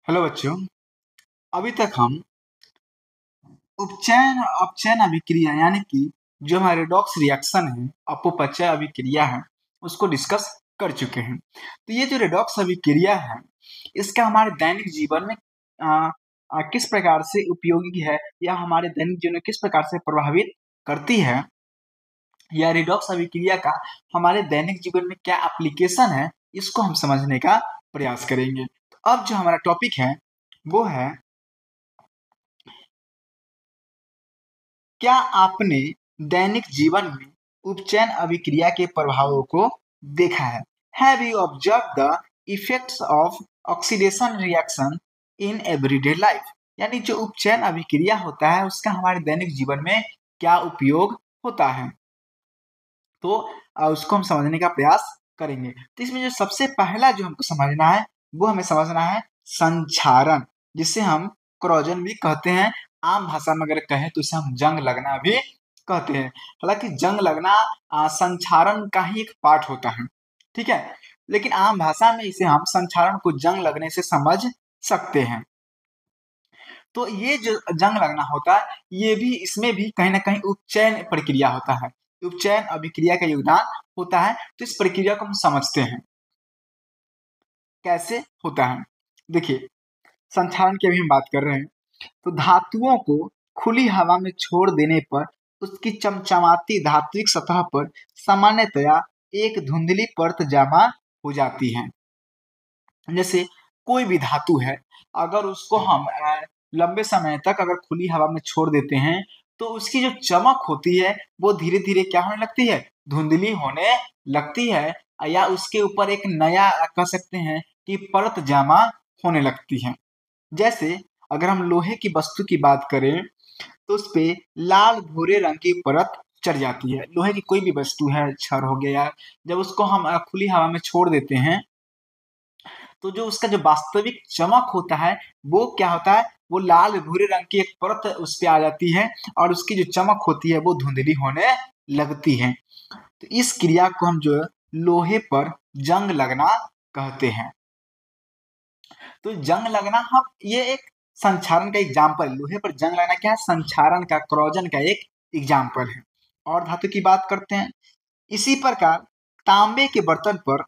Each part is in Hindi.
हेलो बच्चों। अभी तक हम उपचयन अपचयन अभिक्रिया यानी कि जो हमारे रेडॉक्स रिएक्शन है, अपचय अभिक्रिया है, उसको डिस्कस कर चुके हैं। तो ये जो रेडॉक्स अभिक्रिया है, इसका हमारे दैनिक जीवन में किस प्रकार से उपयोगी है या हमारे दैनिक जीवन में किस प्रकार से प्रभावित करती है, या रेडॉक्स अभिक्रिया का हमारे दैनिक जीवन में क्या एप्लीकेशन है, इसको हम समझने का प्रयास करेंगे। तो अब जो हमारा टॉपिक है वो है, क्या आपने दैनिक जीवन में उपचयन अभिक्रिया के प्रभावों को देखा है? Have you observe the effects of oxidation reaction in everyday life? यानी जो उपचयन अभिक्रिया होता है उसका हमारे दैनिक जीवन में क्या उपयोग होता है, तो उसको हम समझने का प्रयास करेंगे। तो इसमें जो सबसे पहला जो हमको समझना है वो हमें समझना है संक्षारण, जिसे हम क्रोजन भी कहते हैं। आम भाषा में अगर कहें तो इसे हम जंग लगना भी कहते हैं। हालांकि जंग लगना संक्षारण का ही एक पार्ट होता है, ठीक है, लेकिन आम भाषा में इसे हम संक्षारण को जंग लगने से समझ सकते हैं। तो ये जो जंग लगना होता है, ये भी इसमें भी कहीं ना कहीं उपचयन प्रक्रिया होता है, उपचयन अभिक्रिया का योगदान होता है। तो इस प्रक्रिया को हम समझते हैं कैसे होता है। देखिए, संक्षारण की अभी हम बात कर रहे हैं। तो धातुओं को खुली हवा में छोड़ देने पर उसकी चमचमाती धात्विक सतह पर सामान्यतया एक धुंधली परत जमा हो जाती है। जैसे कोई भी धातु है, अगर उसको हम लंबे समय तक अगर खुली हवा में छोड़ देते हैं तो उसकी जो चमक होती है वो धीरे धीरे क्या होने लगती है, धुंधली होने लगती है, या उसके ऊपर एक नया कह सकते हैं कि परत जमा होने लगती है। जैसे अगर हम लोहे की वस्तु की बात करें तो उस पे लाल भूरे रंग की परत चढ़ जाती है। लोहे की कोई भी वस्तु है, छड़ हो गया, जब उसको हम खुली हवा में छोड़ देते हैं तो जो उसका जो वास्तविक चमक होता है वो क्या होता है, वो लाल भूरे रंग की एक परत उस पे आ जाती है और उसकी जो चमक होती है वो धुंधली होने लगती है। तो इस क्रिया को हम जो लोहे पर जंग लगना कहते हैं। तो जंग लगना हम ये एक संक्षारण का एग्जाम्पल, लोहे पर जंग लगना क्या है, संक्षारण का, क्रोजन का एक एग्जाम्पल है। और धातु की बात करते हैं। इसी प्रकार तांबे के बर्तन पर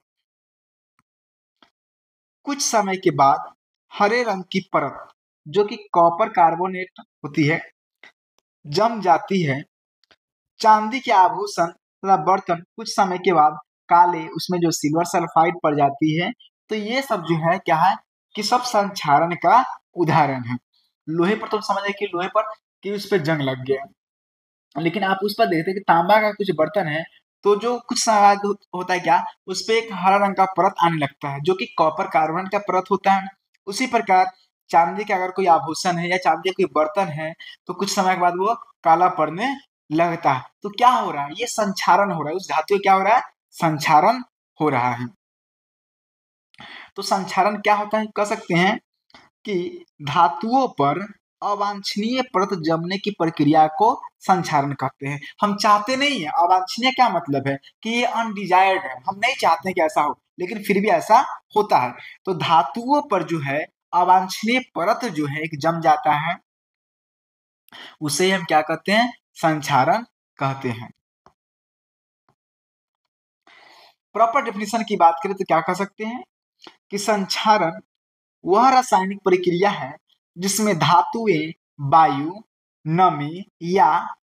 कुछ समय के बाद हरे रंग की परत, जो कि कॉपर कार्बोनेट होती है, जम जाती है। चांदी के आभूषण तथा बर्तन कुछ समय के बाद काले, उसमें जो सिल्वर सल्फाइड पड़ जाती है। तो ये सब जो है क्या है कि सब संक्षारण का उदाहरण है। लोहे पर तो समझ रहे कि लोहे पर कि उस पर जंग लग गया, लेकिन आप उस पर देखते हैं कि तांबा का कुछ बर्तन है, तो जो कुछ समय बाद होता है क्या, उस पे एक हरा रंग का परत आने लगता है जो कि कॉपर कार्बन का परत होता है। उसी प्रकार चांदी का अगर कोई आभूषण है या चांदी का कोई बर्तन है तो कुछ समय के बाद वो काला पड़ने लगता है। तो क्या हो रहा है, ये संक्षारण हो रहा है, उस धातु में क्या हो रहा है, संक्षारण हो रहा है। तो संक्षारण क्या होता है, कह सकते हैं कि धातुओं पर अवांछनीय परत जमने की प्रक्रिया को संक्षारण कहते हैं। हम चाहते नहीं है, अवांछनीय क्या मतलब है कि ये अनडिजायर्ड है, हम नहीं चाहते कि ऐसा हो, लेकिन फिर भी ऐसा होता है। तो धातुओं पर जो है अवांछनीय परत जो है एक जम जाता है, उसे हम क्या कहते हैं, संक्षारण कहते हैं। प्रॉपर डेफिनेशन की बात करें तो क्या कह सकते हैं कि संक्षारण वह रासायनिक प्रक्रिया है जिसमें धातुएं वायु, नमी या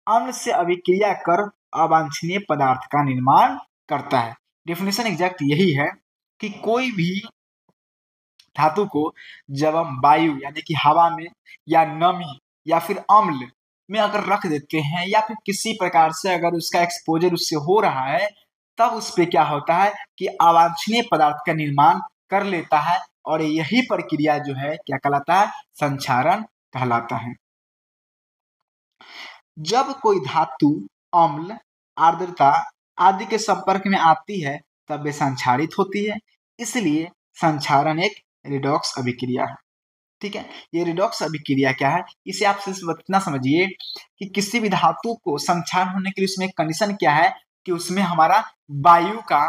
अम्ल से अभिक्रिया कर अवांछनीय पदार्थ का निर्माण करता है। डेफिनेशन एग्जैक्ट यही है कि कोई भी धातु को जब हम वायु यानी कि हवा में या नमी या फिर अम्ल में अगर रख देते हैं या फिर किसी प्रकार से अगर उसका एक्सपोजर उससे हो रहा है, तब उस पे क्या होता है कि अवांछनीय पदार्थ का निर्माण कर लेता है, और यही प्रक्रिया जो है क्या कहलाता है, संक्षारण कहलाता है। जब कोई धातु अम्ल, आर्द्रता आदि के संपर्क में आती है तब वे संक्षारित होती है। इसलिए संक्षारण एक रिडॉक्स अभिक्रिया है। ठीक है, ये रिडॉक्स अभिक्रिया क्या है, इसे आप सिर्फ इतना समझिए कि किसी भी धातु को संक्षारण होने के लिए उसमें कंडीशन क्या है कि उसमें हमारा वायु का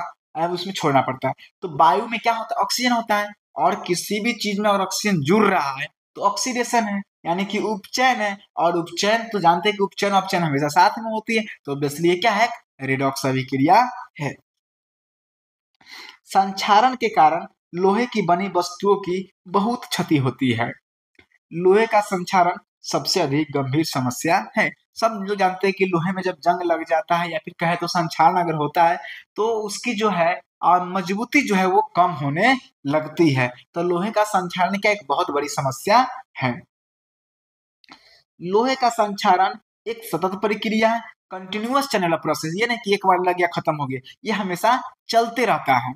उसमें छोड़ना पड़ता है। तो वायु में क्या होता है, ऑक्सीजन होता है, और किसी भी चीज में अगर ऑक्सीजन जुड़ रहा है तो ऑक्सीडेशन है, यानी कि उपचयन है। और उपचयन तो जानते हैं कि उपचयन और अपचयन हमेशा साथ में होती है, तो ऑब्वियसली ये क्या है, रेडॉक्स अभिक्रिया है। संक्षारण के कारण लोहे की बनी वस्तुओं की बहुत क्षति होती है। लोहे का संक्षारण सबसे अधिक गंभीर समस्या है। सब लोग जानते हैं कि लोहे में जब जंग लग जाता है या फिर कहे तो संक्षारण अगर होता है तो उसकी जो है मजबूती जो है वो कम होने लगती है। तो लोहे का संक्षारण क्या एक बहुत बड़ी समस्या है। लोहे का संक्षारण एक सतत प्रक्रिया है, कंटिन्यूअस चैनल ऑफ प्रोसेस, ये नहीं कि एक बार लग गया खत्म हो गया, ये हमेशा चलते रहता है।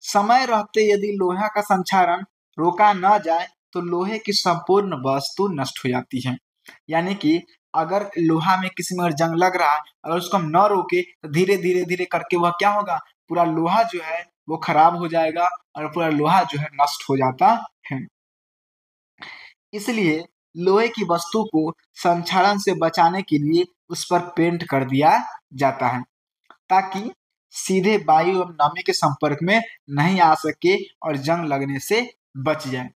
समय रहते यदि लोहा का संक्षारण रोका न जाए तो लोहे की संपूर्ण वस्तु नष्ट हो जाती है। यानी कि अगर लोहा में किसी में जंग लग रहा है, अगर उसको हम न रोके तो धीरे धीरे धीरे करके वह क्या होगा, पूरा लोहा जो है वो खराब हो जाएगा और पूरा लोहा जो है नष्ट हो जाता है। इसलिए लोहे की वस्तु को संक्षारण से बचाने के लिए उस पर पेंट कर दिया जाता है ताकि सीधे वायु और नमी के संपर्क में नहीं आ सके और जंग लगने से बच जाए।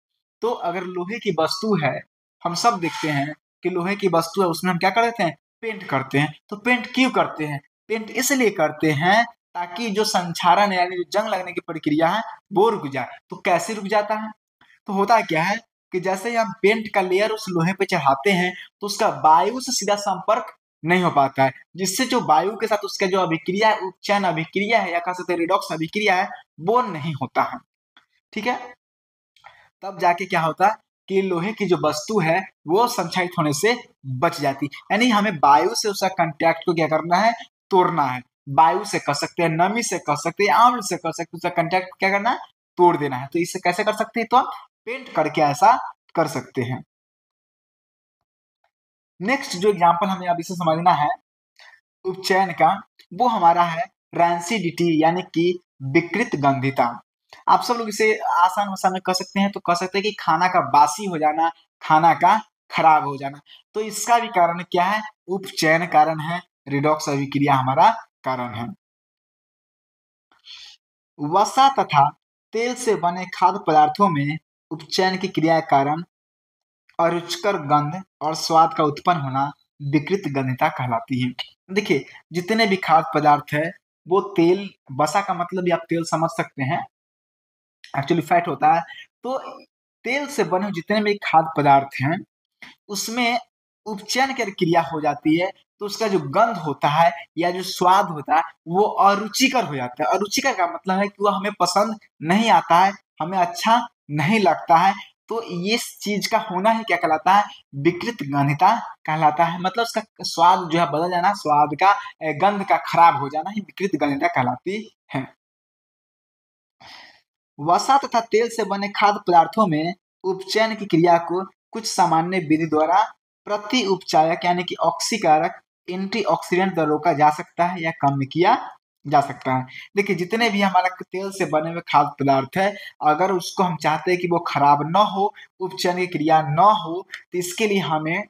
तो अगर लोहे की वस्तु है, हम सब देखते हैं कि लोहे की वस्तु है, उसमें हम क्या कर देते हैं, पेंट करते हैं। तो पेंट क्यों करते हैं, पेंट इसलिए करते हैं ताकि जो संक्षारण यानी जो जंग लगने की प्रक्रिया है वो रुक जाए। तो कैसे रुक जाता है, तो होता क्या है कि जैसे ही हम पेंट का लेयर उस लोहे पे चढ़ाते हैं तो उसका वायु से सीधा संपर्क नहीं हो पाता है, जिससे जो वायु के साथ उसका जो अभिक्रिया है, उपचयन अभिक्रिया है या कह सकते हैं रिडॉक्स अभिक्रिया है, वो नहीं होता है। ठीक है, तब जाके क्या होता है कि लोहे की जो वस्तु है वो संक्षारित होने से बच जाती, यानी हमें वायु से उसका कंटैक्ट को क्या करना है, तोड़ना है। वायु से कर सकते हैं, नमी से कर सकते हैं, आम्ल से कर सकते हैं, उसका कंटैक्ट क्या करना है, तोड़ देना है। तो इसे कैसे कर सकते हैं, तो हम पेंट करके ऐसा कर सकते हैं। नेक्स्ट जो एग्जाम्पल हमें अब इसे समझना है उपचयन का, वो हमारा है रैंसिडिटी यानी कि विकृत गंधिता। आप सब लोग इसे आसान भाषा में कह सकते हैं, तो कह सकते हैं कि खाना का बासी हो जाना, खाना का खराब हो जाना। तो इसका भी कारण क्या है, उपचयन कारण है, रिडॉक्स अभिक्रिया हमारा कारण है। वसा तथा तेल से बने खाद्य पदार्थों में उपचयन की क्रिया के कारण अरुचिकर गंध और स्वाद का उत्पन्न होना विकृत गंधिता कहलाती है। देखिए, जितने भी खाद्य पदार्थ है वो तेल, वसा का मतलब भी आप तेल समझ सकते हैं, एक्चुअली फैट होता है। तो तेल से बने हुए जितने भी खाद्य पदार्थ हैं उसमें उपचयन की क्रिया हो जाती है तो उसका जो गंध होता है या जो स्वाद होता है वो अरुचिकर हो जाता है। अरुचिकर का मतलब है कि वो हमें पसंद नहीं आता है, हमें अच्छा नहीं लगता है। तो इस चीज का होना ही क्या कहलाता है, विकृत गंधिता कहलाता है। मतलब उसका स्वाद जो है बदल जाना, स्वाद का गंध का खराब हो जाना ही विकृत गंधिता कहलाती है। वसा तथा तेल से बने खाद्य पदार्थों में उपचयन की क्रिया को कुछ सामान्य विधि द्वारा प्रति उपचायक यानी कि ऑक्सीकारक एंटीऑक्सीडेंट द्वारा रोका जा सकता है या कम किया जा सकता है। देखिए, जितने भी हमारा तेल से बने हुए खाद्य पदार्थ है, अगर उसको हम चाहते हैं कि वो खराब न हो, उपचयन की क्रिया न हो, तो इसके लिए हमें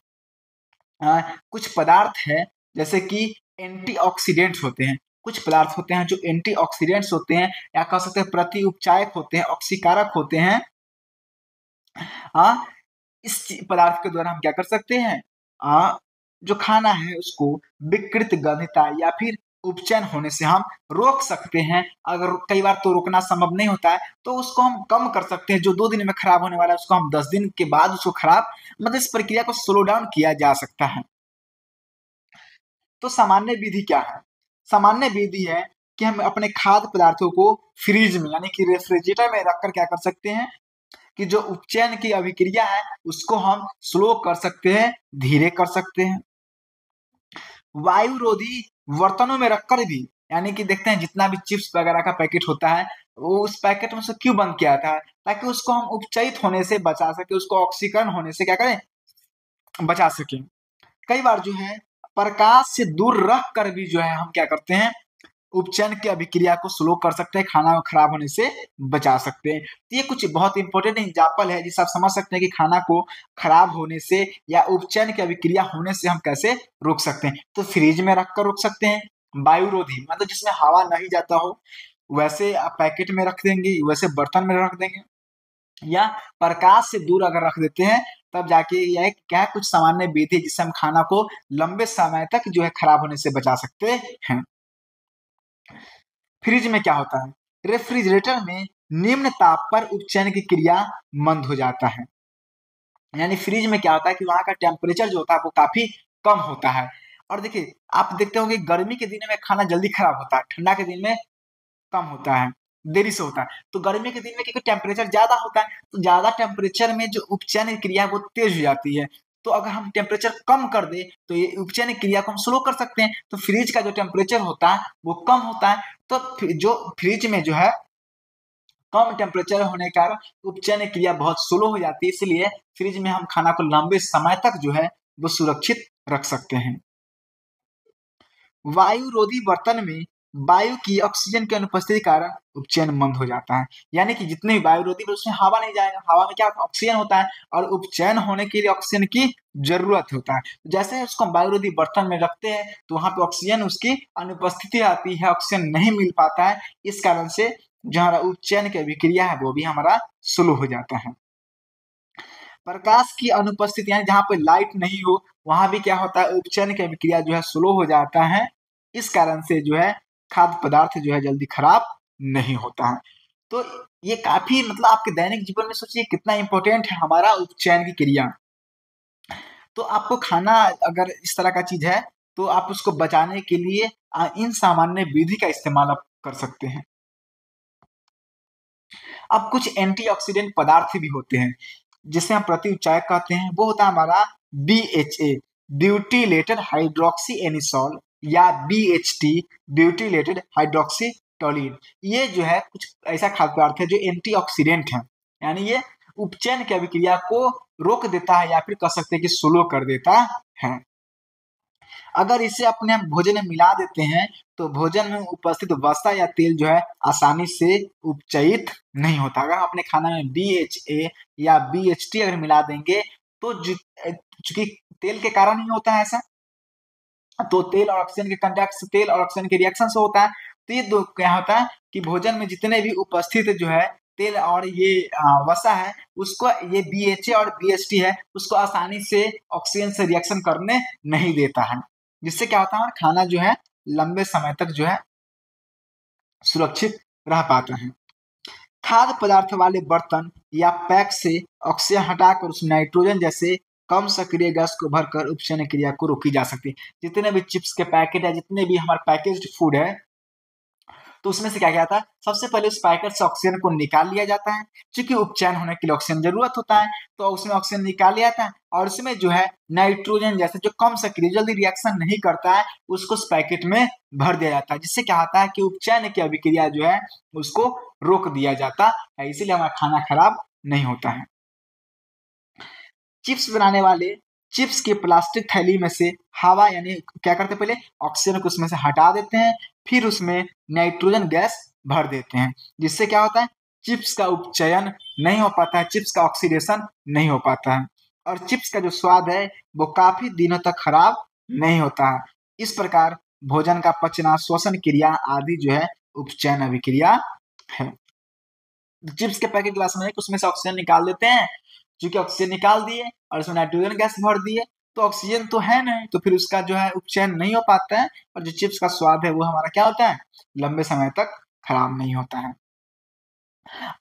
कुछ पदार्थ है जैसे कि एंटीऑक्सीडेंट्स होते हैं, कुछ पदार्थ होते हैं जो एंटीऑक्सीडेंट्स होते हैं या कह सकते हैं प्रति उपचायक होते हैं, ऑक्सीकारक होते हैं। इस पदार्थ के द्वारा हम क्या कर सकते हैं, जो खाना है उसको विकृत गंधिता या फिर उपचयन होने से हम रोक सकते हैं। अगर कई बार तो रोकना संभव नहीं होता है तो उसको हम कम कर सकते हैं, जो 2 दिन में खराब होने वाला है उसको हम 10 दिन के बाद उसको खराब, मतलब इस प्रक्रिया को स्लो डाउन किया जा सकता है। तो सामान्य विधि क्या है, सामान्य विधि है कि हम अपने खाद्य पदार्थों को फ्रिज में यानी कि रेफ्रिजरेटर में रखकर क्या कर सकते हैं कि जो उपचयन की अभिक्रिया है उसको हम स्लो कर सकते हैं, धीरे कर सकते हैं। वायुरोधी बर्तनों में रखकर भी, यानी कि देखते हैं जितना भी चिप्स वगैरह का पैकेट होता है वो उस पैकेट में से क्यों बंद किया था, ताकि उसको हम उपचयित होने से बचा सके, उसको ऑक्सीकरण होने से क्या करें, बचा सके। कई बार जो है प्रकाश से दूर रख कर भी जो है हम क्या करते हैं, उपचयन की अभिक्रिया को स्लो कर सकते हैं, खाना खराब होने से बचा सकते हैं। तो ये कुछ बहुत इंपॉर्टेंट एग्जाम्पल है जिससे आप समझ सकते हैं कि खाना को खराब होने से या उपचयन की अभिक्रिया होने से हम कैसे रोक सकते हैं। तो फ्रिज में रखकर रोक सकते हैं, वायुरोधी मतलब जिसमें हवा नहीं जाता हो, वैसे पैकेट में रख देंगे, वैसे बर्तन में रख देंगे, या प्रकाश से दूर अगर रख देते हैं तब जाके यह क्या है, कुछ सामान्य विधि जिससे हम खाना को लंबे समय तक जो है खराब होने से बचा सकते हैं। फ्रिज में क्या होता है, रेफ्रिजरेटर में निम्न ताप पर उपचयन की क्रिया मंद हो जाता है। यानी फ्रिज में क्या होता है कि वहां का टेम्परेचर जो होता है वो काफी कम होता है। और देखिए आप देखते होंगे गर्मी के दिन में खाना जल्दी खराब होता है, ठंडा के दिन में कम होता है, देरी से होता है। तो गर्मी के दिन में क्योंकि टेम्परेचर ज़्यादा होता है, तो ज़्यादा टेम्परेचर में जो उपचयन क्रिया है वो तेज़ हो जाती है। तो अगर हम टेम्परेचर कम कर दें, तो ये उपचयन क्रिया को हम स्लो कर सकते हैं। तो फ्रिज का जो टेम्परेचर होता है, वो कम होता है। तो जो फ्रिज में जो है कम टेम्परेचर होने के कारण उपचयन क्रिया बहुत स्लो हो जाती है, इसलिए फ्रिज में हम खाना को लंबे समय तक जो है वो सुरक्षित रख सकते हैं। वायुरोधी बर्तन में वायु की ऑक्सीजन की अनुपस्थिति के कारण उपचयन मंद हो जाता है। यानी कि जितने भी वायुरोधी उसमें हवा नहीं जाएगा, हवा में क्या ऑक्सीजन होता है और उपचयन होने के लिए ऑक्सीजन की जरूरत होता है। जैसे उसको हम वायुरोधी बर्तन में रखते हैं तो वहां पे ऑक्सीजन उसकी अनुपस्थिति आती है, ऑक्सीजन नहीं मिल पाता है, इस कारण से जो हमारा उपचयन की अभिक्रिया है वो भी हमारा स्लो हो जाता है। प्रकाश की अनुपस्थिति यानी जहाँ पे लाइट नहीं हो वहां भी क्या होता है, उपचयन की अभिक्रिया जो है स्लो हो जाता है। इस कारण से जो है खाद्य पदार्थ जो है जल्दी खराब नहीं होता है। तो ये काफी मतलब आपके दैनिक जीवन में सोचिए कितना इंपॉर्टेंट है हमारा उपचयन की क्रिया। तो आपको खाना अगर इस तरह का चीज है तो आप उसको बचाने के लिए इन सामान्य विधि का इस्तेमाल आप कर सकते हैं। अब कुछ एंटीऑक्सीडेंट पदार्थ भी होते हैं जिसे हम प्रतिउच्चायक कहते हैं, वो होता है हमारा BHA ब्यूटीलेटेड हाइड्रोक्सी एनिसोल या BHT ब्यूटीलेटेड हाइड्रोक्सी टोलिन। ये जो है कुछ ऐसा खाद्य पदार्थ है जो एंटीऑक्सीडेंट है, यानी ये उपचयन की अभिक्रिया को रोक देता है या फिर कह सकते हैं कि स्लो कर देता है। अगर इसे अपने हम भोजन में मिला देते हैं तो भोजन में उपस्थित वसा या तेल जो है आसानी से उपचयित नहीं होता। अगर हम अपने खाना में BHA या BHT अगर मिला देंगे तो चूंकि तेल के कारण ही होता है ऐसा, तो तेल और ऑक्सीजन के कंटैक्ट से, तेल और ऑक्सीजन के रिएक्शन से होता है। तो ये दो क्या होता है कि भोजन में जितने भी उपस्थित जो है तेल और ये वसा है उसको ये BHA और BHT है उसको आसानी से ऑक्सीजन से रिएक्शन करने नहीं देता है, जिससे क्या होता है खाना जो है लंबे समय तक जो है सुरक्षित रह पाता है। खाद्य पदार्थ वाले बर्तन या पैक से ऑक्सीजन हटाकर उसमें नाइट्रोजन जैसे कम सक्रिय गैस को भरकर उपचयन क्रिया को रोकी जा सकती है। जितने भी चिप्स के पैकेट है, जितने भी हमारे पैकेज्ड फूड है, तो उसमें से क्या क्या आता है, सबसे पहले उस पैकेट से ऑक्सीजन को निकाल लिया जाता है। चूंकि उपचयन होने के लिए ऑक्सीजन जरूरत होता है तो उसमें ऑक्सीजन निकाल लिया जाता है और उसमें जो है नाइट्रोजन जैसे जो कम सक्रिय जल्दी रिएक्शन नहीं करता है उसको उस पैकेट में भर दिया जाता है, जिससे क्या होता है कि उपचयन की अभिक्रिया जो है उसको रोक दिया जाता है, इसीलिए हमारा खाना खराब नहीं होता है। चिप्स बनाने वाले चिप्स की प्लास्टिक थैली में से हवा यानी क्या करते हैं, पहले ऑक्सीजन को उसमें से हटा देते हैं, फिर उसमें नाइट्रोजन गैस भर देते हैं, जिससे क्या होता है चिप्स का उपचयन नहीं हो पाता है, चिप्स का ऑक्सीडेशन नहीं हो पाता है और चिप्स का जो स्वाद है वो काफी दिनों तक खराब नहीं होता है। इस प्रकार भोजन का पचना, श्वसन क्रिया आदि जो है उपचयन अभिक्रिया है। चिप्स के पैकेट ग्लास में उसमें से ऑक्सीजन निकाल देते हैं, चूंकि ऑक्सीजन निकाल दिए और उसमें नाइट्रोजन गैस भर दिए तो ऑक्सीजन तो है नहीं, तो फिर उसका जो है उपचयन नहीं हो पाता है और जो चिप्स का स्वाद है वो हमारा क्या होता है, लंबे समय तक खराब नहीं होता है।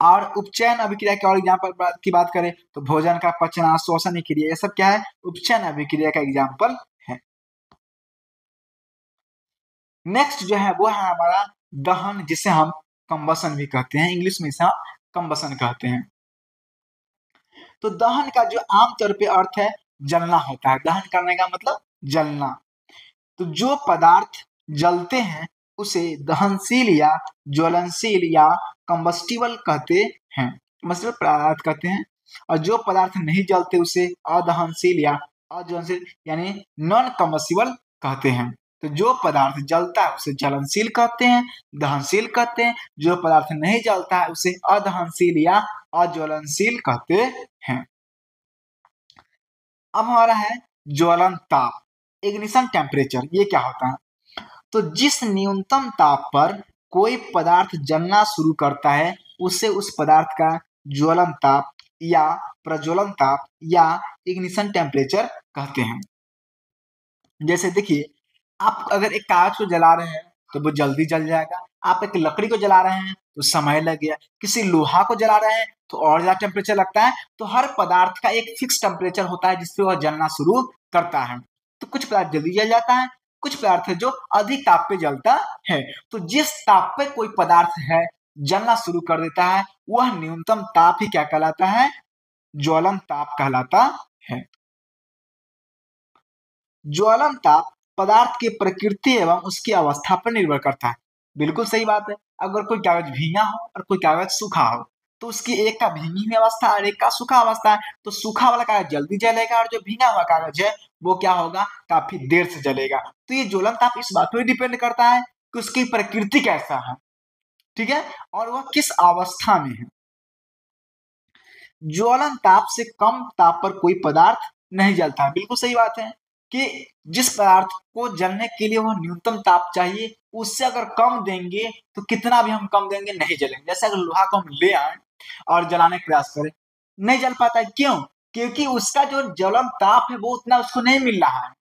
और उपचयन अभिक्रिया के और एग्जाम्पल की बात करें तो भोजन का पचना, श्वसन क्रिया, ये सब क्या है, उपचयन अभिक्रिया का एग्जाम्पल है। नेक्स्ट जो है वो है हमारा दहन, जिसे हम कंबसन भी कहते हैं, इंग्लिश में इसे हम कंबसन कहते हैं। तो दहन का जो आमतौर पे अर्थ है जलना होता है, दहन करने का मतलब जलना। तो जो पदार्थ जलते हैं उसे दहनशील या ज्वलनशील या कंबस्टिबल कहते हैं, मतलब पदार्थ कहते हैं। और जो पदार्थ नहीं जलते उसे अदहनशील या अज्वलनशील यानी नॉन कंबस्टिबल कहते हैं। तो जो पदार्थ जलता है उसे ज्वलनशील कहते हैं, दहनशील कहते हैं। जो पदार्थ नहीं जलता है उसे अदहनशील या अज्वलनशील कहते हैं। अब हमारा है ज्वलन ताप, इग्निशन टेम्परेचर। ये क्या होता है, तो जिस न्यूनतम ताप पर कोई पदार्थ जलना शुरू करता है उसे उस पदार्थ का ज्वलन ताप या प्रज्वलन ताप या इग्निशन टेम्परेचर कहते हैं। जैसे देखिए, आप अगर एक कागज को जला रहे हैं तो वो जल्दी जल जाएगा, आप एक लकड़ी को जला रहे हैं तो समय लग गया, किसी लोहा को जला रहे हैं तो और ज्यादा टेम्परेचर लगता है। तो हर पदार्थ का एक फिक्स टेम्परेचर होता है जिसपे वह जलना शुरू करता है। तो कुछ पदार्थ जल्दी जल जाता है, कुछ पदार्थ है जो अधिक ताप पे जलता है। तो जिस ताप पे कोई पदार्थ है जलना शुरू कर देता है वह न्यूनतम ताप ही क्या कहलाता है? ज्वलन ताप कहलाता है। ज्वलन ताप पदार्थ की प्रकृति एवं उसकी अवस्था पर निर्भर करता है। बिल्कुल सही बात है। अगर कोई कागज भींगा हो और कोई कागज सूखा हो तो उसकी एक का भींगी हुई अवस्था और एक का सूखा अवस्था है। तो सूखा वाला कागज जल्दी जलेगा और जो भींगा हुआ कागज है वो क्या होगा? काफी देर से जलेगा। तो ये ज्वलन ताप इस बात पर डिपेंड करता है कि उसकी प्रकृति कैसा है, ठीक है, और वह किस अवस्था में है। ज्वलन ताप से कम ताप पर कोई पदार्थ नहीं जलता। बिल्कुल सही बात है कि जिस पदार्थ को जलने के लिए वह न्यूनतम ताप चाहिए उससे अगर कम देंगे तो कितना भी हम कम देंगे नहीं जलेंगे। जैसे अगर लोहा को हम ले आए और जलाने का प्रयास करें, नहीं जल पाता है। क्यों? क्योंकि उसका जो ज्वलन ताप है वो उतना उसको नहीं मिल रहा है,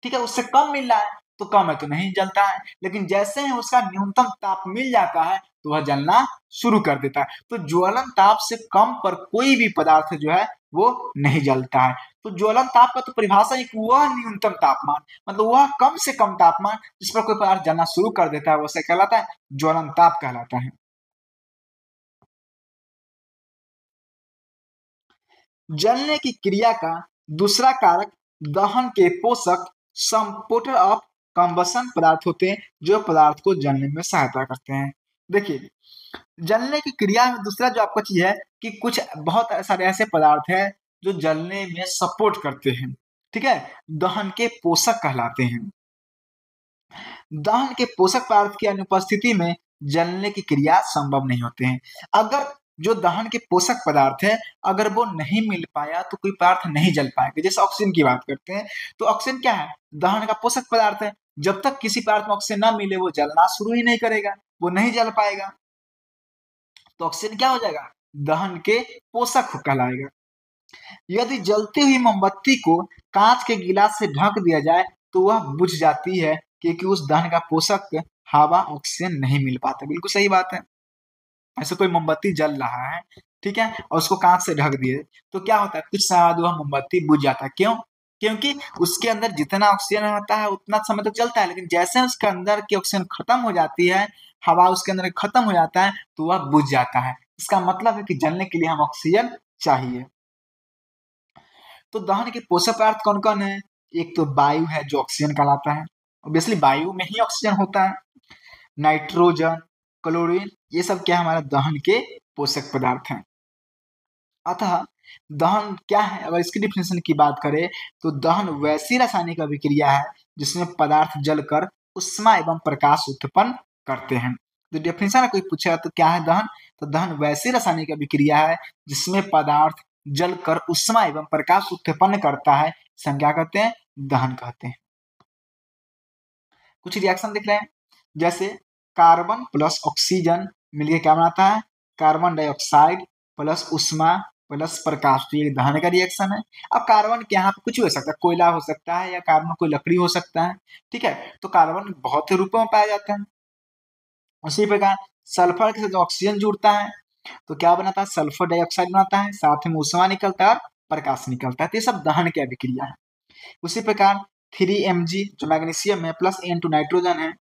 ठीक है, उससे कम मिल रहा है तो कम है तो नहीं जलता है। लेकिन जैसे ही उसका न्यूनतम ताप मिल जाता है तो वह जलना शुरू कर देता है। तो ज्वलन ताप से कम पर कोई भी पदार्थ जो है वो नहीं जलता है। तो ज्वलन ताप का तो परिभाषा है कि वह न्यूनतम तापमान, मतलब वह कम से कम तापमान जिस पर कोई पदार्थ जलना शुरू कर देता है वैसे कहलाता है ज्वलन ताप कहलाता है। जलने की क्रिया का दूसरा कारक दहन के पोषक संपोर्टर ऑफ कंबसन पदार्थ होते हैं जो पदार्थ को जलने में सहायता करते हैं। देखिए, जलने की क्रिया में दूसरा जो आपका चीज है कि कुछ बहुत सारे ऐसे पदार्थ हैं जो जलने में सपोर्ट करते हैं, ठीक है, दहन के पोषक कहलाते हैं। दहन के पोषक पदार्थ की अनुपस्थिति में जलने की क्रिया संभव नहीं होते हैं। अगर जो दहन के पोषक पदार्थ है अगर वो नहीं मिल पाया तो कोई पदार्थ नहीं जल पाएगा। जैसे ऑक्सीजन की बात करते हैं तो ऑक्सीजन क्या है? दहन का पोषक पदार्थ है। जब तक किसी पदार्थ में ऑक्सीजन ना मिले वो जलना शुरू ही नहीं करेगा, वो नहीं जल पाएगा। तो ऑक्सीजन क्या हो जाएगा? दहन के पोषक कहलाएगा। यदि जलती हुई मोमबत्ती को कांच के गिलास से ढक दिया जाए तो वह बुझ जाती है क्योंकि उस दहन का पोषक हवा ऑक्सीजन नहीं मिल पाता। बिल्कुल सही बात है। ऐसे कोई मोमबत्ती जल रहा है, ठीक है, और उसको कांच से ढक दिए तो क्या होता है? कुछ समय बाद वह मोमबत्ती बुझ जाता है। क्यों? क्योंकि उसके अंदर जितना ऑक्सीजन रहता है उतना समय तक चलता है, लेकिन जैसे उसके अंदर की ऑक्सीजन खत्म हो जाती है, हवा उसके अंदर खत्म हो जाता है तो वह बुझ जाता है। इसका मतलब है कि जलने के लिए हम ऑक्सीजन चाहिए। तो दहन के पोषक पदार्थ कौन कौन है? एक तो वायु है जो ऑक्सीजन कहलाता है, ऑब्वियसली वायु में ही ऑक्सीजन होता है। नाइट्रोजन, क्लोरीन, ये सब क्या है? हमारे दहन के पोषक पदार्थ हैं। अतः दहन क्या है? अगर इसकी डिफिनेशन की बात करें तो दहन वैसी रासायनिक अभिक्रिया है जिसमें पदार्थ जलकर उष्मा एवं प्रकाश उत्पन्न करते हैं। तो डेफिनेशन कोई पूछा तो क्या है दहन? तो दहन वैसी रासायनिक अभिक्रिया है जिसमें पदार्थ जलकर उष्मा एवं प्रकाश उत्पन्न करता है, इसे हम क्या कहते हैं? दहन कहते हैं। कुछ रिएक्शन दिख रहे हैं, जैसे कार्बन प्लस ऑक्सीजन मिलकर क्या बनाता है? कार्बन डाइऑक्साइड प्लस उष्मा प्लस प्रकाश। तो ये दहन का रिएक्शन है। अब कार्बन के यहाँ पे कुछ भी हो सकता है, कोयला हो सकता है या कार्बन कोई लकड़ी हो सकता है, ठीक है। तो कार्बन बहुत से रूपों में पाया जाता है। उसी प्रकार सल्फर के साथ ऑक्सीजन जुड़ता है तो क्या बनाता है? सल्फर डाइऑक्साइड बनाता है, साथ में उष्मा निकलता है और प्रकाश निकलता है। तो ये सब दहन की अभिक्रिया है। उसी प्रकार 3Mg जो मैग्नीशियम है प्लस N2 नाइट्रोजन है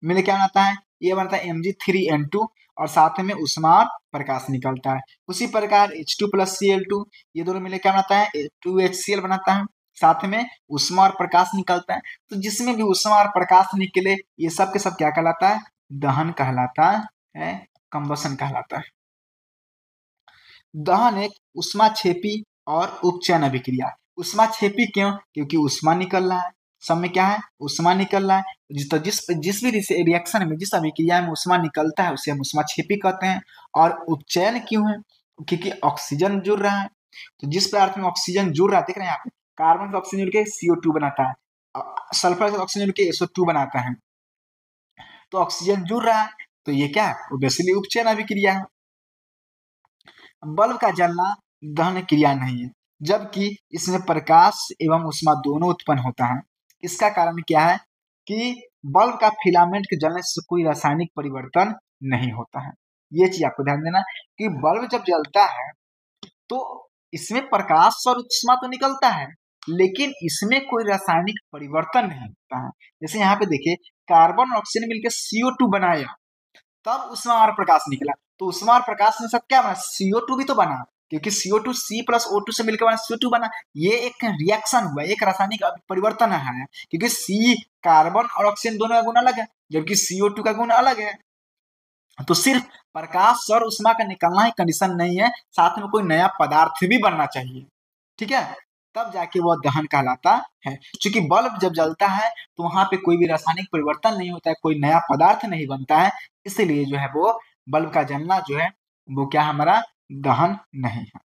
मिलकर क्या बनाता है? ये बनता है Mg3N2 और साथ में उष्मा और प्रकाश निकलता है। उसी प्रकार H2 प्लस Cl2 ये दोनों मिलकर क्या बनाता है? 2HCl बनाता है, साथ में उष्मा और प्रकाश निकलता है। तो जिसमें भी उष्मा और प्रकाश निकले ये सब के सब क्या कहलाता है? दहन कहलाता है, कंबसन कहलाता है। दहन एक ऊष्माक्षेपी और उपचयन अभिक्रिया। ऊष्माक्षेपी क्यों? क्योंकि ऊष्मा निकल रहा है, सब में क्या है? ऊष्मा निकल रहा है। जिस भी रिएक्शन में जिस अभिक्रिया में ऊष्मा निकलता है उसे हम ऊष्माक्षेपी कहते हैं। और उपचयन क्यों है? क्योंकि ऑक्सीजन जुड़ रहा है। तो जिस पदार्थ में ऑक्सीजन जुड़ रहा है, देख रहे हैं यहाँ पे, कार्बन से ऑक्सीजन जुड़ के CO2 बनाता है, सल्फर से ऑक्सीजन जुड़ के SO2 बनाता है। तो ऑक्सीजन जुड़ रहा है, तो ये क्या है, ओब्वियसली उपचयन अभिक्रिया है। बल्ब का जलना दहन क्रिया नहीं है, जबकि इसमें प्रकाश एवं ऊष्मा दोनों उत्पन्न होता है। इसका कारण क्या है कि बल्ब का फिलामेंट के जलने से कोई रासायनिक परिवर्तन नहीं होता है। ये चीज आपको ध्यान देना कि बल्ब जब जलता है तो इसमें प्रकाश और ऊष्मा तो निकलता है, लेकिन इसमें कोई रासायनिक परिवर्तन नहीं होता है। जैसे यहाँ पे देखिए, कार्बन और ऑक्सीजन मिलकर CO2 बनाया, तब ऊष्मा और प्रकाश निकला। तो ऊष्मा और प्रकाश में सब क्या बना, CO2 भी तो बना, क्योंकि CO2 C+O2 से मिलकर बना CO2 बना। ये एक रिएक्शन हुआ, एक रासायनिक परिवर्तन है, क्योंकि C कार्बन और ऑक्सीजन दोनों का गुण अलग है, जबकि CO2 का गुण अलग है। तो सिर्फ प्रकाश और ऊष्मा का निकलना ही कंडीशन नहीं है, साथ में कोई नया पदार्थ भी बनना चाहिए, ठीक है, तब जाके वह दहन कहलाता है। क्योंकि बल्ब जब जलता है तो वहां पे कोई भी रासायनिक परिवर्तन नहीं होता है, कोई नया पदार्थ नहीं बनता है, इसलिए जो है वो बल्ब का जलना जो है वो क्या हमारा दहन नहीं है।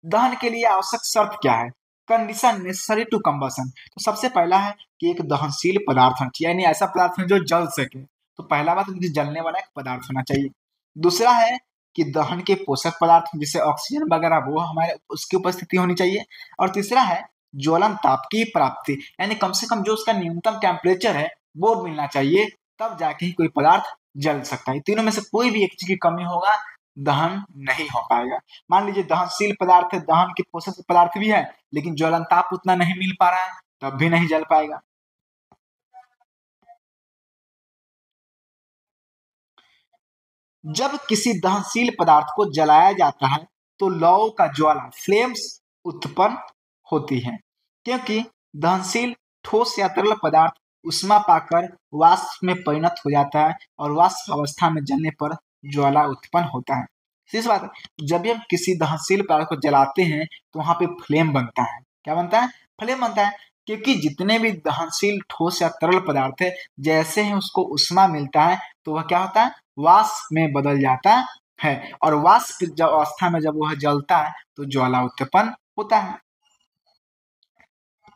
दहन के लिए आवश्यक शर्त क्या है, कंडीशन नेसेसरी टू कंबशन। तो सबसे पहला है कि एक दहनशील पदार्थ होना चाहिए, यानी ऐसा पदार्थ जो जल सके। तो पहला बात, जलने वाला एक पदार्थ होना चाहिए। दूसरा है कि दहन के पोषक पदार्थ जैसे ऑक्सीजन वगैरह वो हमारे उसकी उपस्थिति होनी चाहिए। और तीसरा है ज्वलन ताप की प्राप्ति, यानी कम से कम जो उसका न्यूनतम टेम्परेचर है वो मिलना चाहिए, तब जाके ही कोई पदार्थ जल सकता है। तीनों में से कोई भी एक चीज की कमी होगा, दहन नहीं हो पाएगा। मान लीजिए दहनशील पदार्थ है, दहन के पोषक पदार्थ भी है, लेकिन ज्वलन ताप उतना नहीं मिल पा रहा है, तब भी नहीं जल पाएगा। जब किसी दहनशील पदार्थ को जलाया जाता है तो लौ का ज्वाला फ्लेम्स उत्पन्न होती है, क्योंकि दहनशील ठोस या तरल पदार्थ उष्मा पाकर वाष्प में परिणत हो जाता है और वाष्प अवस्था में जलने पर ज्वाला उत्पन्न होता है। इस बात जब भी हम किसी दहनशील पदार्थ को जलाते हैं तो वहां पे फ्लेम बनता है। क्या बनता है, फ्लेम बनता है, क्योंकि जितने भी दहनशील ठोस या तरल पदार्थ है, जैसे ही उसको उष्मा मिलता है तो वह क्या होता है, वाष्प में बदल जाता है, और वाष्प जब अवस्था में जब वह जलता है तो ज्वाला उत्पन्न होता है।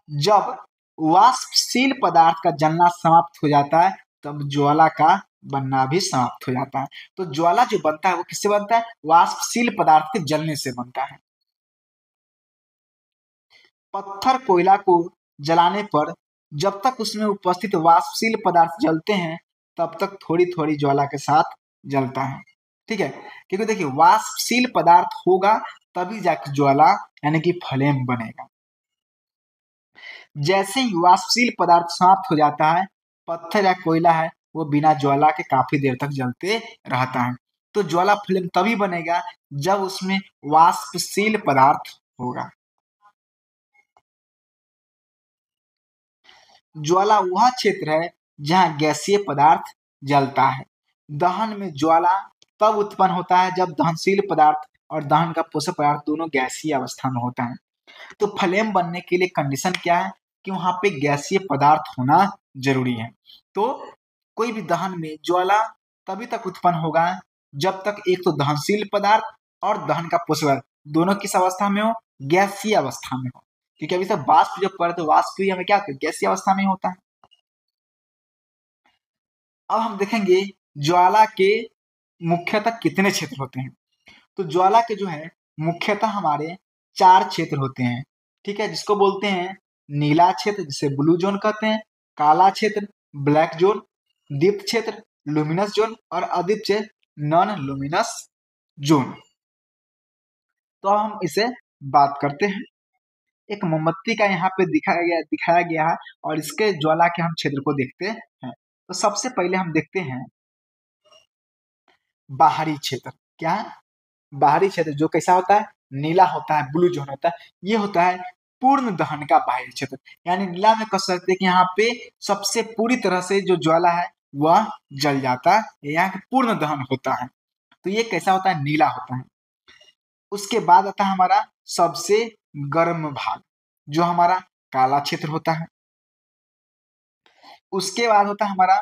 जब वाष्पशील पदार्थ का जलना समाप्त हो जाता है तब ज्वाला का बनना भी समाप्त हो जाता है। तो ज्वाला जो बनता है वो किससे बनता है, वाष्पशील पदार्थ के जलने से बनता है। पत्थर कोयला को जलाने पर जब तक उसमें उपस्थित वाष्पशील पदार्थ जलते हैं तब तक थोड़ी थोड़ी ज्वाला के साथ जलता है, ठीक है, क्योंकि देखिए वाष्पशील पदार्थ होगा तभी जाकर ज्वाला यानी कि फ्लेम बनेगा। जैसे ही वाष्पशील पदार्थ समाप्त हो जाता है, पत्थर या कोयला है वो बिना ज्वाला के काफी देर तक जलते रहता है। तो ज्वाला फ्लेम तभी बनेगा जब उसमें वाष्पशील पदार्थ होगा। ज्वाला वह क्षेत्र है जहाँ गैसीय पदार्थ जलता है। दहन में ज्वाला तब उत्पन्न होता है जब दहनशील पदार्थ और दहन का पोषक पदार्थ दोनों गैसीय अवस्था में होता है। तो फ्लेम बनने के लिए कंडीशन क्या है कि वहां पे गैसीय पदार्थ होना जरूरी है। तो कोई भी दहन में ज्वाला तभी तक उत्पन्न होगा जब तक एक तो दहनशील पदार्थ और दहन का पोषक पदार्थ दोनों किस अवस्था में हो, गैसीय अवस्था में हो, क्योंकि अभी सब वाष्प जब पड़े तो वाष्प भी हमें क्या गैसीय अवस्था में होता है। अब हम देखेंगे ज्वाला के मुख्यतः कितने क्षेत्र होते हैं। तो ज्वाला के जो है मुख्यतः हमारे 4 क्षेत्र होते हैं, ठीक है, जिसको बोलते हैं नीला क्षेत्र जिसे ब्लू जोन कहते हैं, काला क्षेत्र ब्लैक जोन, दीप्त क्षेत्र लुमिनस जोन और अदीप्त क्षेत्र नॉन लुमिनस जोन। तो अब हम इसे बात करते हैं। एक मोमबत्ती का यहाँ पे दिखाया गया है और इसके ज्वाला के हम क्षेत्र को देखते हैं। तो सबसे पहले हम देखते हैं बाहरी क्षेत्र। क्या है, बाहरी क्षेत्र जो कैसा होता है, नीला होता है, ब्लू जोन होता है, ये होता है पूर्ण दहन का बाहरी क्षेत्र। यानी नीला में कह सकते हैं कि यहाँ पे सबसे पूरी तरह से जो ज्वाला है वह जल जाता है, यहाँ पूर्ण दहन होता है। तो ये कैसा होता है, नीला होता है। उसके बाद आता है हमारा सबसे गर्म भाग जो हमारा काला क्षेत्र होता है। उसके बाद होता है हमारा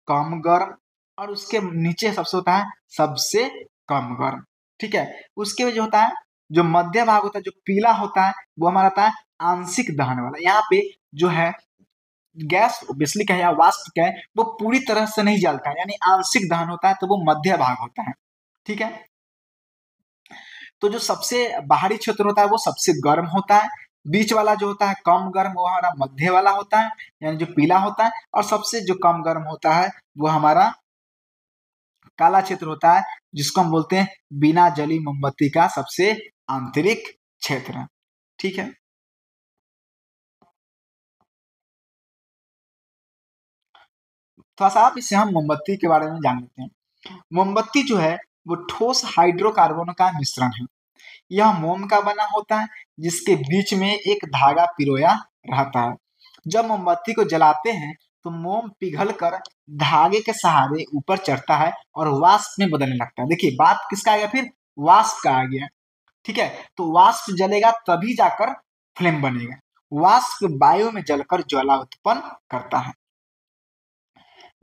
कम गर्म और उसके नीचे सबसे होता है सबसे कम गर्म, ठीक है। उसके बाद जो होता है जो मध्य भाग होता है जो पीला होता है वो हमारा होता है आंशिक दहन वाला। यहाँ पे जो है गैस ऑब्वियसली क्या है या वाष्प क्या है, वो पूरी तरह से नहीं जलता है, यानी आंशिक दहन होता है, तो वो मध्य भाग होता है। ठीक है, तो जो सबसे बाहरी क्षेत्र होता है वो सबसे गर्म होता है, बीच वाला जो होता है कम गर्म वो हमारा मध्य वाला होता है, यानी जो पीला होता है, और सबसे जो कम गर्म होता है वो हमारा काला क्षेत्र होता है, जिसको हम बोलते हैं बिना जली मोमबत्ती का सबसे आंतरिक क्षेत्र। ठीक है, थोड़ा सा आप इससे हम मोमबत्ती के बारे में जान लेते हैं। मोमबत्ती जो है वो ठोस हाइड्रोकार्बन का मिश्रण है। यह मोम का बना होता है, जिसके बीच में एक धागा पिरोया रहता है। जब मोमबत्ती को जलाते हैं तो मोम पिघलकर धागे के सहारे ऊपर चढ़ता है और वाष्प में बदलने लगता है। देखिए बात किसका आ गया, फिर वाष्प का आ गया। ठीक है, तो वाष्प जलेगा तभी जाकर फ्लेम बनेगा। वाष्प वायु में जलकर ज्वाला उत्पन्न करता है।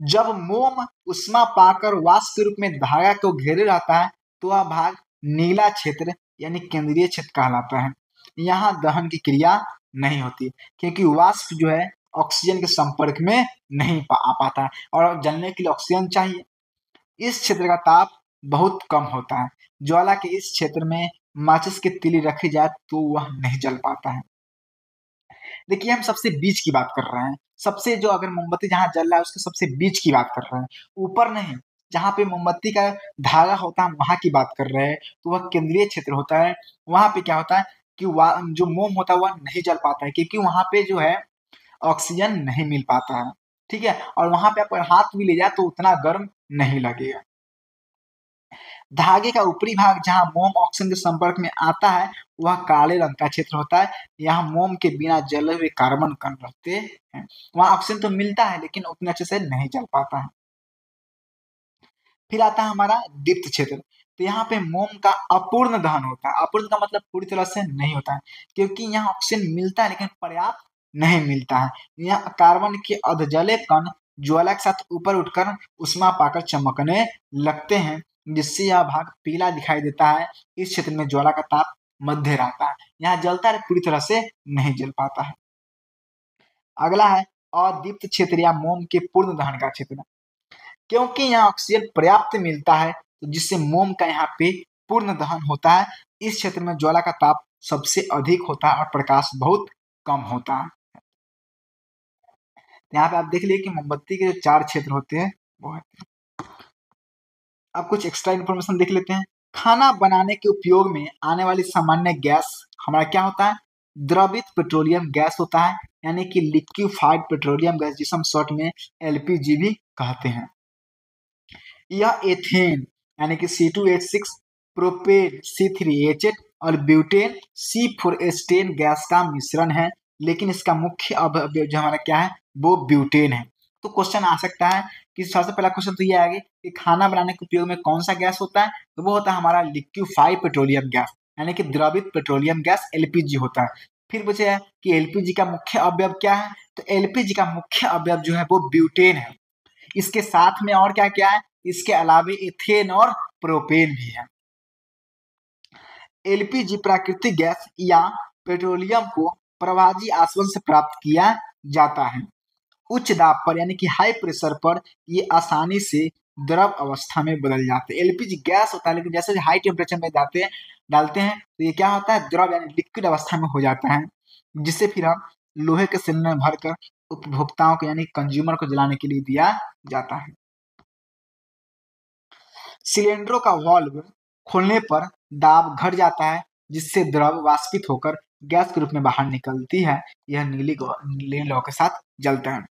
जब मोम उष्मा पाकर वाष्प के रूप में धागा को घेरे रहता है तो वह भाग नीला क्षेत्र यानी केंद्रीय क्षेत्र कहलाता है। यहाँ दहन की क्रिया नहीं होती, क्योंकि वाष्प जो है ऑक्सीजन के संपर्क में नहीं आ पाता है, और जलने के लिए ऑक्सीजन चाहिए। इस क्षेत्र का ताप बहुत कम होता है। ज्वाला के इस क्षेत्र में माचिस की तीली रखी जाए तो वह नहीं जल पाता है। देखिए हम सबसे बीच की बात कर रहे हैं, सबसे जो अगर मोमबत्ती जहाँ जल रहा है उसके सबसे बीच की बात कर रहे हैं, ऊपर नहीं। जहाँ पे मोमबत्ती का धागा होता है वहां की बात कर रहे हैं, तो वह केंद्रीय क्षेत्र होता है। वहां पे क्या होता है कि जो मोम होता है वह नहीं जल पाता है, क्योंकि वहां पे जो है ऑक्सीजन नहीं मिल पाता है। ठीक है, और वहां पे आप हाथ भी ले जाए तो उतना गर्म नहीं लगेगा। धागे का ऊपरी भाग जहाँ मोम ऑक्सीजन के संपर्क में आता है वह काले रंग का क्षेत्र होता है। यहाँ मोम के बिना जले हुए कार्बन कण रहते हैं। वहाँ ऑक्सीजन तो मिलता है लेकिन उतने अच्छे से नहीं जल पाता है। फिर आता है हमारा दीप्त क्षेत्र। तो यहाँ पे मोम का अपूर्ण दहन होता है। अपूर्ण का मतलब पूरी तरह से नहीं होता है, क्योंकि यहाँ ऑक्सीजन मिलता है लेकिन पर्याप्त नहीं मिलता है। यहाँ कार्बन के अधजले कण ज्वाला के साथ ऊपर उठकर उष्मा पाकर चमकने लगते हैं, जिससे यह भाग पीला दिखाई देता है। इस क्षेत्र में ज्वाला का ताप मध्य रहता है। यहाँ जलता है पूरी तरह से नहीं जल पाता है। अगला है अदीप्त क्षेत्र या मोम के पूर्ण दहन का क्षेत्र। क्योंकि यहाँ ऑक्सीजन पर्याप्त मिलता है, तो जिससे मोम का यहाँ पे पूर्ण दहन होता है। इस क्षेत्र में ज्वाला का ताप सबसे अधिक होता है और प्रकाश बहुत कम होता है। यहाँ पे आप देख लिए कि मोमबत्ती के जो 4 क्षेत्र होते हैं वो है। अब कुछ एक्स्ट्रा इन्फॉर्मेशन देख लेते हैं। खाना बनाने के उपयोग में आने वाली सामान्य गैस हमारा क्या होता है, द्रवित पेट्रोलियम गैस होता है, यानी कि लिक्विफाइड पेट्रोलियम गैस, जिसे हम शॉर्ट में एलपीजी भी कहते हैं। यह एथेन यानी कि C2H6, प्रोपेन C3H8 और ब्यूटेन C4H10 गैस का मिश्रण है, लेकिन इसका मुख्य अवयव जो हमारा क्या है वो ब्यूटेन है। तो क्वेश्चन आ सकता है कि सबसे पहला क्वेश्चन तो ये आएगा कि खाना बनाने के उपयोग में कौन सा गैस होता है, तो वो होता है हमारा लिक्विफाइड पेट्रोलियम गैस, यानी कि द्रवित पेट्रोलियम गैस एलपीजी होता है। फिर पूछे है कि एलपीजी का मुख्य अवयव क्या है, तो एलपीजी का मुख्य अवयव जो है वो ब्यूटेन है। इसके साथ में और क्या क्या है, इसके अलावे इथेन और प्रोपेन भी है। एलपीजी प्राकृतिक गैस या पेट्रोलियम को प्रवाही आसवन से प्राप्त किया जाता है। उच्च दाब पर यानी कि हाई प्रेशर पर ये आसानी से द्रव अवस्था में बदल जाते हैं। एलपीजी गैस होता है लेकिन जैसे हाई टेम्परेचर में जाते हैं डालते हैं तो ये क्या होता है, द्रव यानी लिक्विड अवस्था में हो जाता है, जिससे फिर हम लोहे के सिलेंडर में भरकर उपभोक्ताओं को यानी कंज्यूमर को जलाने के लिए दिया जाता है। सिलेंडरों का वाल्व खोलने पर दाब घट जाता है, जिससे द्रव वाष्पित होकर गैस के रूप में बाहर निकलती है। यह नीली लौ के साथ जलता है।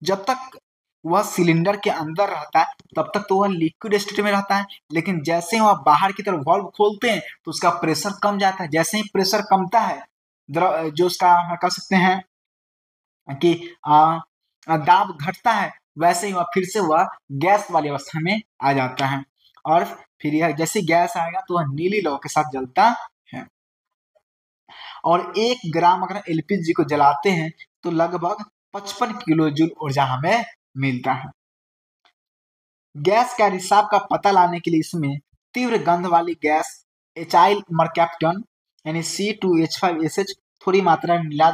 जब तक वह सिलेंडर के अंदर रहता है तब तक तो वह लिक्विड स्टेट में रहता है, लेकिन जैसे ही वह बाहर की तरफ वाल्व खोलते हैं तो उसका प्रेशर कम जाता है। जैसे ही प्रेशर कमता है, द्रव जो उसका हम कह सकते हैं कि दाब घटता है, वैसे ही वह फिर से वह गैस वाली अवस्था में आ जाता है, और फिर यह जैसे गैस आएगा तो वह नीली लौ के साथ जलता है। और 1 ग्राम अगर एलपीजी को जलाते हैं तो लगभग 55 किलो जूल ऊर्जा हमें मिलता है। गैस का रिसाव का पता लाने के लिए इसमें तीव्र गंध वाली गैस एचाइल मरकैप्टन यानी C2H5SH थोड़ी मात्रा में मिला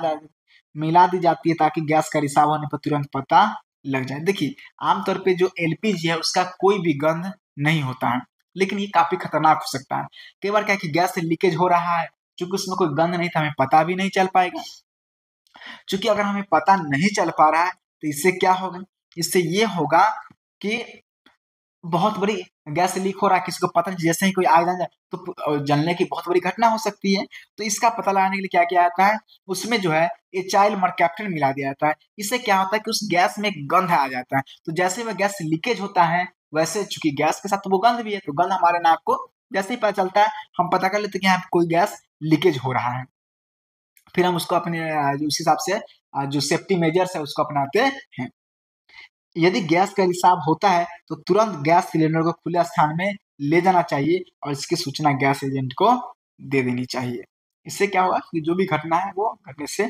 मिला दी जाती है ताकि गैस का रिसाव होने पर तुरंत पता लग जाए। देखिए, आमतौर पे जो एलपीजी है उसका कोई भी गंध नहीं होता है, लेकिन ये काफी खतरनाक हो सकता है। कई बार क्या है कि गैस से लीकेज हो रहा है, चूंकि उसमें कोई गंध नहीं था, हमें पता भी नहीं चल पाएगा। चूंकि अगर हमें पता नहीं चल पा रहा है तो इससे क्या होगा, इससे ये होगा कि बहुत बड़ी गैस लीक हो रहा है, किसी को पता नहीं, जैसे ही कोई आग लग जाए तो जलने की बहुत बड़ी घटना हो सकती है। तो इसका पता लगाने के लिए क्या किया जाता है, उसमें जो है एचाइल मरकैप्टन मिला दिया जाता है। इससे क्या होता है कि उस गैस में एक गंध आ जाता है, तो जैसे वह गैस लीकेज होता है, वैसे चूंकि गैस के साथ तो वो गंध भी है, तो गंध हमारे नाक को जैसे ही पता चलता है, हम पता कर लेते हैं कि यहाँ पे कोई गैस लीकेज हो रहा है। फिर हम उसको अपने उस हिसाब से जो सेफ्टी मेजर्स है उसको अपनाते हैं। यदि गैस का रिसाव होता है तो तुरंत गैस सिलेंडर को खुले स्थान में ले जाना चाहिए और इसकी सूचना गैस एजेंट को दे देनी चाहिए। इससे क्या होगा कि जो भी घटना है वो घटने से